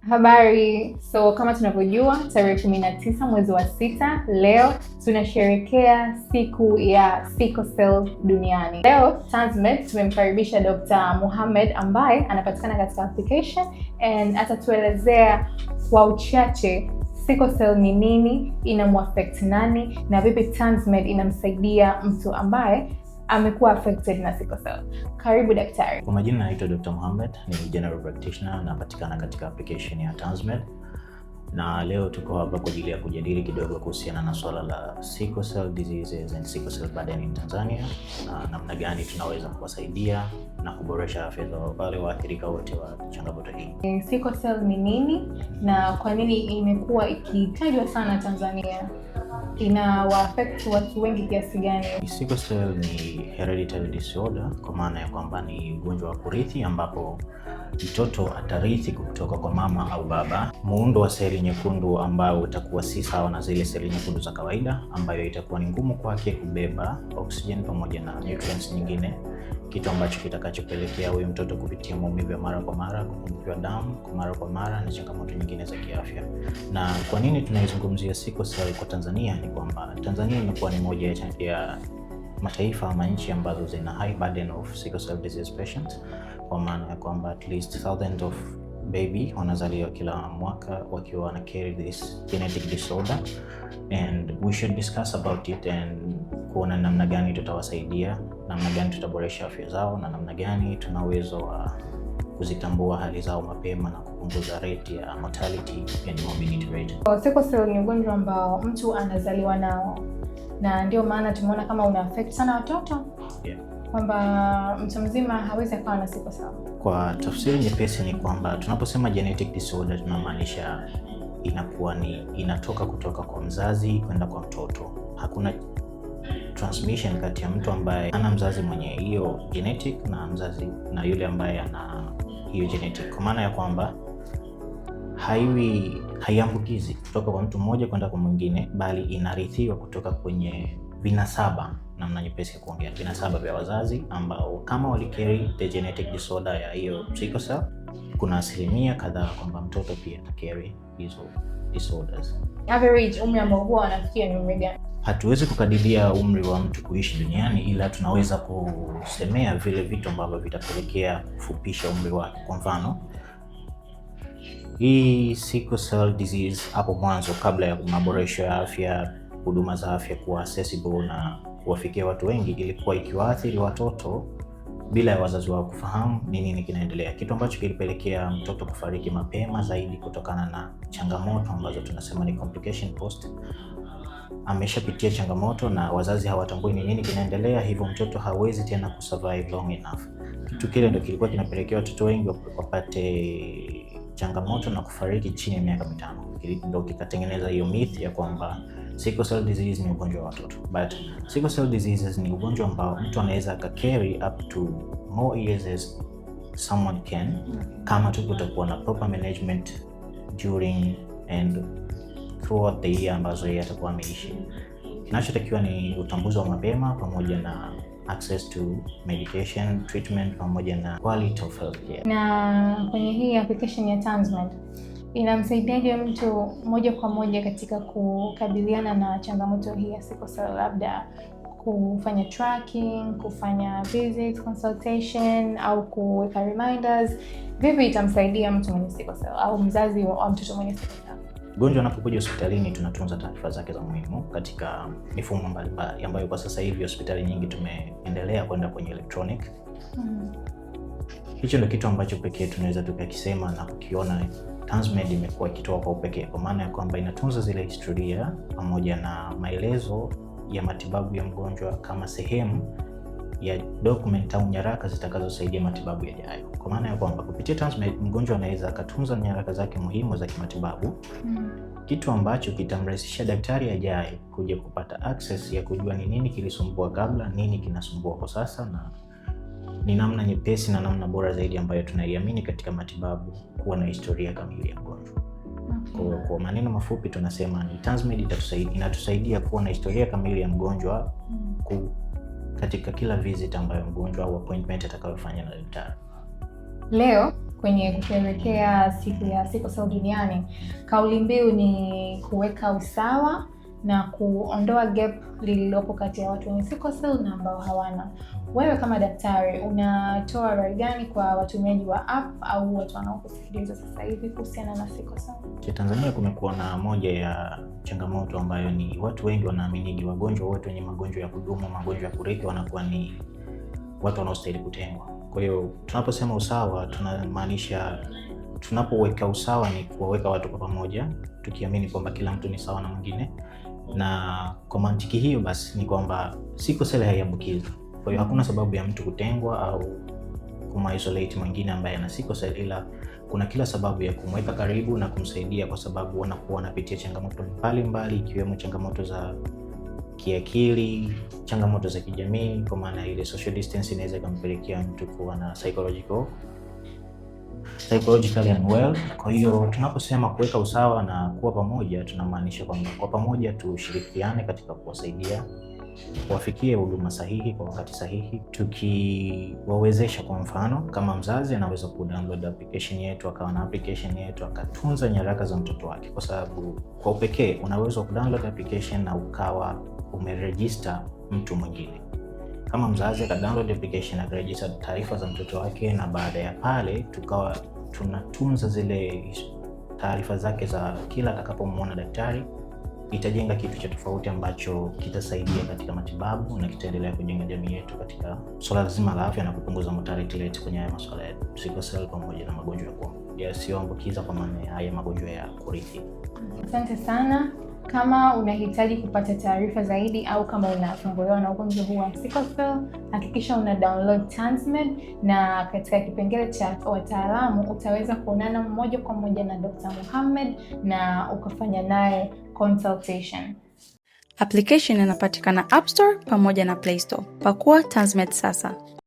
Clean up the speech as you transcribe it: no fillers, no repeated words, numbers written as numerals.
Habari. So kama tunavyojua tarehe 19 mwezi wa 6 leo tunasherehekea siku ya sickle cell duniani. Leo Tanzmed tumemkaribisha Dr. Mohamed ambaye anapatikana katika application and atatuelezea kwa uchache sickle cell ni nini, inamuaffect nani na vipi Tanzmed inamsaidia mtu ambaye amekuwa affected na sickle cell. Karibu daktari. Kwa majina naitwa Dr. Mohamed, ni general practitioner na napatikana katika application ya Tanzmed. Na leo tuko hapa kwa ajili ya kujadili kidogo kuhusiana na swala la sickle cell diseases and sickle cell burden in Tanzania, na namna gani tunaweza kuwasaidia na kuboresha afya za wale waathirika wote wa changamoto hii. Sickle cell ni nini na kwa nini imekuwa ikitajwa sana Tanzania? Ina-affect watu wengi kiasi gani? Sickle cell ni hereditary disorder, kwa maana ya kwamba ni ugonjwa wa kurithi ambapo mtoto atarithi kutoka kwa mama au baba muundo wa seli nyekundu ambao utakuwa si sawa na zile seli nyekundu za kawaida, ambayo itakuwa ni ngumu kwake kubeba oxygen pamoja na nutrients nyingine, kitu ambacho kitakachopelekea huyu mtoto kupitia maumivu ya mara kwa mara, kupungukiwa damu kwa mara na changamoto nyingine za kiafya. Na kwa nini tunaizungumzia sickle cell kwa Tanzania? Ni kwamba Tanzania imekuwa ni moja ya mataifa ama nchi ambazo zina high burden of sickle cell disease patients, kwa maana ya kwamba at least thousands of baby wanazaliwa kila mwaka wakiwa wana carry this genetic disorder, and we should discuss about it and kuona namna gani tutawasaidia, namna gani tutaboresha afya zao, na namna gani tuna uwezo wa kuzitambua hali zao mapema na kupunguza rate ya mortality and morbidity rate. Sickle cell ni ugonjwa ambao mtu anazaliwa nao, na ndio maana tumeona kama una affect sana watoto. Yeah. Kwamba mtu mzima hawezi kuwa na sickle cell. Kwa tafsiri nyepesi ni kwamba tunaposema genetic disorder tunamaanisha inakuwa ni inatoka kutoka kwa mzazi kwenda kwa mtoto. Hakuna transmission kati ya mtu ambaye ana mzazi mwenye hiyo genetic na mzazi na yule ambaye ana hiyo genetic, kwa maana ya kwamba haiambukizi kutoka kwa mtu mmoja kwenda kwa mwingine, bali inarithiwa kutoka kwenye vinasaba, namna nyepesi ya kuongea, vinasaba vya wazazi ambao kama walicarry the genetic disorder ya hiyo sickle cell, kuna asilimia kadhaa kwamba mtoto pia carry hizo disorders. Average umri ambao huwa anafikia ni umri gani? Hatuwezi kukadiria umri wa mtu kuishi duniani, ila tunaweza kusemea vile vitu ambavyo vitapelekea kufupisha umri wake. Kwa mfano, hii sickle cell disease hapo mwanzo, kabla ya maboresho ya afya, huduma za afya kuwa accessible na kuwafikia watu wengi, ilikuwa ikiwaathiri watoto bila ya wazazi wao kufahamu ni nini kinaendelea, kitu ambacho kilipelekea mtoto kufariki mapema zaidi kutokana na changamoto ambazo tunasema ni complication post. Ameshapitia changamoto na wazazi hawatambui ni nini kinaendelea, hivyo mtoto hawezi tena kusurvive long enough. Kitu kile ndio kilikuwa kinapelekea watoto wengi wapate changamoto na kufariki chini ya miaka 5. Ndio kikatengeneza hiyo myth ya kwamba sickle cell disease ni ugonjwa wa watoto. But sickle cell diseases ni ugonjwa ambao mtu anaweza carry up to more years as someone can, kama tu kutakuwa na proper management during and throughout the year ambazo yeye atakuwa ameishi. Kinachotakiwa ni utambuzi wa mapema pamoja na access to medication, treatment pamoja na quality of health care. Na kwenye hii application ya Tanzmed inamsaidiaje mtu moja kwa moja katika kukabiliana na changamoto hii ya sickle cell, labda kufanya tracking, kufanya visits, consultation au kuweka reminders? Vipi itamsaidia mtu mwenye sickle cell au mzazi wa mtoto mwenye sickle cell? Mgonjwa anapokuja hospitalini tunatunza taarifa zake za muhimu katika mifumo mbalimbali ambayo kwa sasa hivi hospitali nyingi tumeendelea kwenda kwenye electronic. Hicho ndio kitu ambacho pekee tunaweza tukakisema na kukiona Tanzmed imekuwa ikitoa kwa upekee, kwa maana ya kwamba inatunza zile historia pamoja na maelezo ya matibabu ya mgonjwa kama sehemu ya document au nyaraka zitakazosaidia matibabu yajayo. Kwa maana ya kwamba kupitia Tanzmed mgonjwa anaweza akatunza nyaraka zake muhimu za kimatibabu, kitu ambacho kitamrahisishia daktari ajaye kuja kupata access ya kujua ni nini kilisumbua kabla, nini kinasumbua kwa sasa, na ni namna nyepesi na namna bora zaidi ambayo tunaiamini katika matibabu kuwa na historia kamili ya mgonjwa. Kwa maneno mafupi tunasema ni Tanzmed inatusaidia kuwa na historia kamili ya mgonjwa katika kila visit ambayo mgonjwa au appointment atakayofanya na daktari. Leo kwenye kusherehekea siku ya sickle cell duniani, kauli mbiu ni kuweka usawa na kuondoa gap lililopo kati ya watu wenye sickle cell na ambao hawana. Wewe kama daktari unatoa rai gani kwa watumiaji wa app au watu wanaokusikiliza sasa hivi kuhusiana na sickle cell? Tanzania kumekuwa na moja ya changamoto ambayo ni watu wengi wanaamini wagonjwa wote wenye magonjwa ya kudumu, magonjwa ya kurithi wanakuwa ni watu wanaostahili kutengwa. Kwa hiyo tunaposema usawa tunamaanisha, tunapoweka usawa ni kuwaweka watu kwa pamoja, tukiamini kwamba kila mtu ni sawa na mwingine. Na kwa mantiki hiyo basi ni kwamba sickle cell haiambukizi. Kwa hiyo hakuna sababu ya mtu kutengwa au kuma-isolate mwingine ambaye ana sickle cell, ila kuna kila sababu ya kumweka karibu na kumsaidia, kwa sababu wanakuwa wanapitia changamoto mbalimbali, ikiwemo changamoto za kiakili, changamoto za kijamii, kwa maana ile social distance inaweza kumpelekea mtu kuwa na psychologically unwell. Kwa hiyo tunaposema kuweka usawa na kuwa pamoja, tunamaanisha kwamba kwa pamoja tushirikiane katika kuwasaidia wafikie huduma sahihi kwa wakati sahihi, tukiwawezesha. Kwa mfano, kama mzazi anaweza kudownload application yetu, akawa na application yetu, akatunza nyaraka za mtoto wake, kwa sababu kwa upekee unaweza kudownload application na ukawa umeregister mtu mwingine. Kama mzazi akadownload application na kuregister taarifa za mtoto wake, na baada ya pale tukawa tunatunza zile taarifa zake za kila atakapomwona daktari, itajenga kitu cha tofauti ambacho kitasaidia katika matibabu na kitaendelea kujenga jamii yetu katika swala zima la afya na kupunguza mortality rate kwenye haya masuala ya sickle cell pamoja na magonjwa yasiyoambukiza, kwa maana haya magonjwa ya kurithi. Asante sana. Kama unahitaji kupata taarifa zaidi au kama unasumbuliwa na ugonjwa huu wa sickle cell, hakikisha una download Tanzmed, na katika kipengele cha wataalamu utaweza kuonana moja kwa moja na Dr. Mohamed na ukafanya naye consultation. Application inapatikana App Store pamoja na Play Store. Pakua Tanzmed sasa.